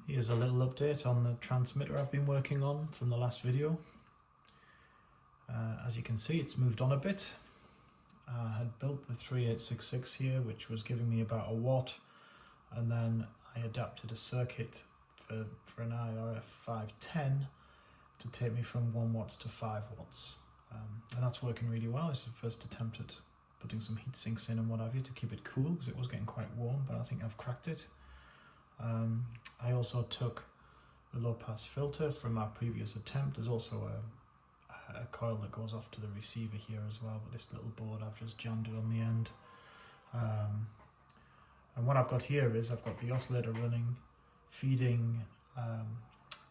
Here's a little update on the transmitter I've been working on from the last video. As you can see, it's moved on a bit. I had built the 3866 here, which was giving me about a watt, and then I adapted a circuit for an IRF 510 to take me from 1 watts to 5 watts. And that's working really well. It's the first attempt at putting some heat sinks in and what have you to keep it cool, because it was getting quite warm, but I think I've cracked it. I also took the low pass filter from my previous attempt. There's also a coil that goes off to the receiver here as well, but this little board I've just jammed it on the end. And what I've got here is I've got the oscillator running, feeding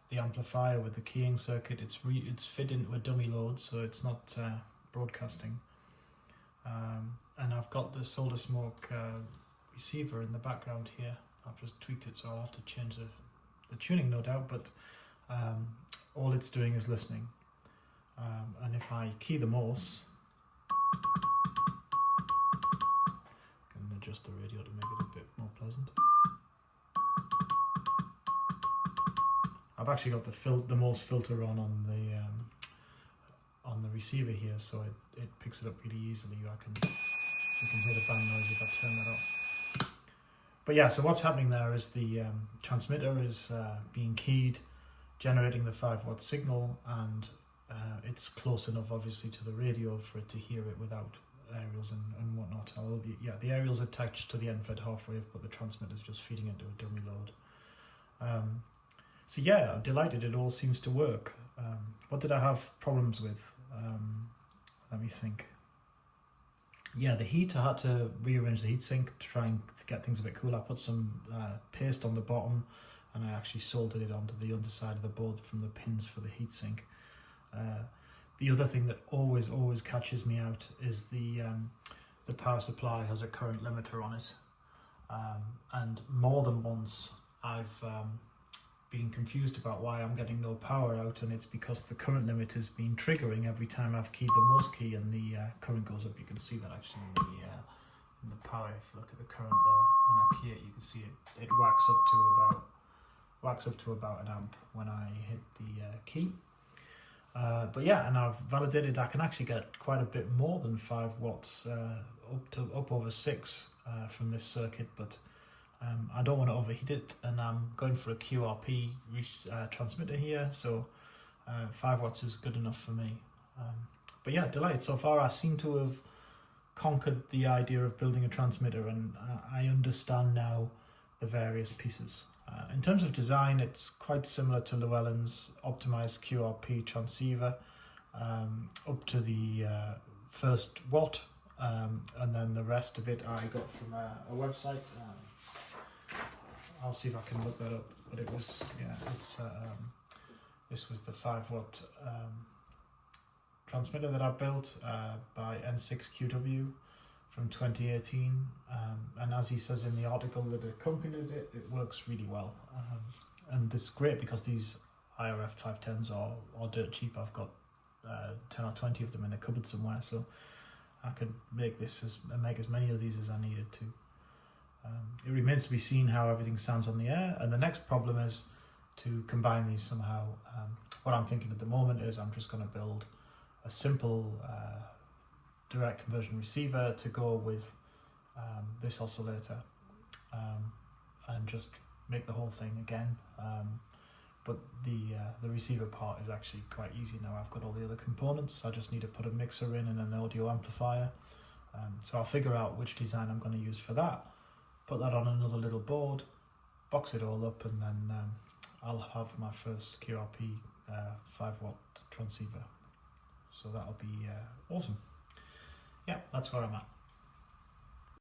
the amplifier with the keying circuit. It's fit into a dummy load, so it's not broadcasting. And I've got the solder smoke receiver in the background here. I've just tweaked it, so I'll have to change the tuning, no doubt, but all it's doing is listening. And if I key the Morse, I can adjust the radio to make it a bit more pleasant. I've actually got the Morse filter on the receiver here, so it picks it up really easily. You can hear the bang noise if I turn that off. But yeah, so what's happening there is the transmitter is being keyed, generating the 5 watt signal, and it's close enough obviously to the radio for it to hear it without aerials and whatnot. Although the aerial's attached to the end-fed half wave, but the transmitter's just feeding into a dummy load. So yeah, I'm delighted it all seems to work. What did I have problems with? Let me think. Yeah, the heat, I had to rearrange the heatsink to try and get things a bit cool. I put some paste on the bottom, and I actually soldered it onto the underside of the board from the pins for the heatsink. The other thing that always catches me out is the power supply has a current limiter on it. And more than once I've been confused about why I'm getting no power out, and it's because the current limiter's been triggering every time I've keyed the Morse key and the current goes up. You can see that actually in the power. If you look at the current there, when I key it, you can see it whacks up to about an amp when I hit the key. But yeah, and I've validated I can actually get quite a bit more than 5 watts, up over 6 from this circuit, but I don't want to overheat it, and I'm going for a QRP transmitter here, so 5 watts is good enough for me. But yeah, delighted so far. I seem to have conquered the idea of building a transmitter, and I understand now the various pieces. In terms of design, it's quite similar to Llewellyn's optimized QRP transceiver, up to the first watt, and then the rest of it I got from a website. I'll see if I can look that up, but it was, yeah, this was the 5 watt transmitter that I built by N6QW from 2018, and as he says in the article that accompanied it, it works really well. And it's great because these IRF 510s are dirt cheap. I've got 10 or 20 of them in a cupboard somewhere, so I could make as many of these as I needed to. It remains to be seen how everything sounds on the air, and the next problem is to combine these somehow. What I'm thinking at the moment is I'm just going to build a simple direct conversion receiver to go with this oscillator, and just make the whole thing again. But the receiver part is actually quite easy now. I've got all the other components. I just need to put a mixer in and an audio amplifier. So I'll figure out which design I'm going to use for that, put that on another little board, box it all up, and then I'll have my first QRP 5 watt transceiver. So that'll be awesome. Yeah, that's where I'm at.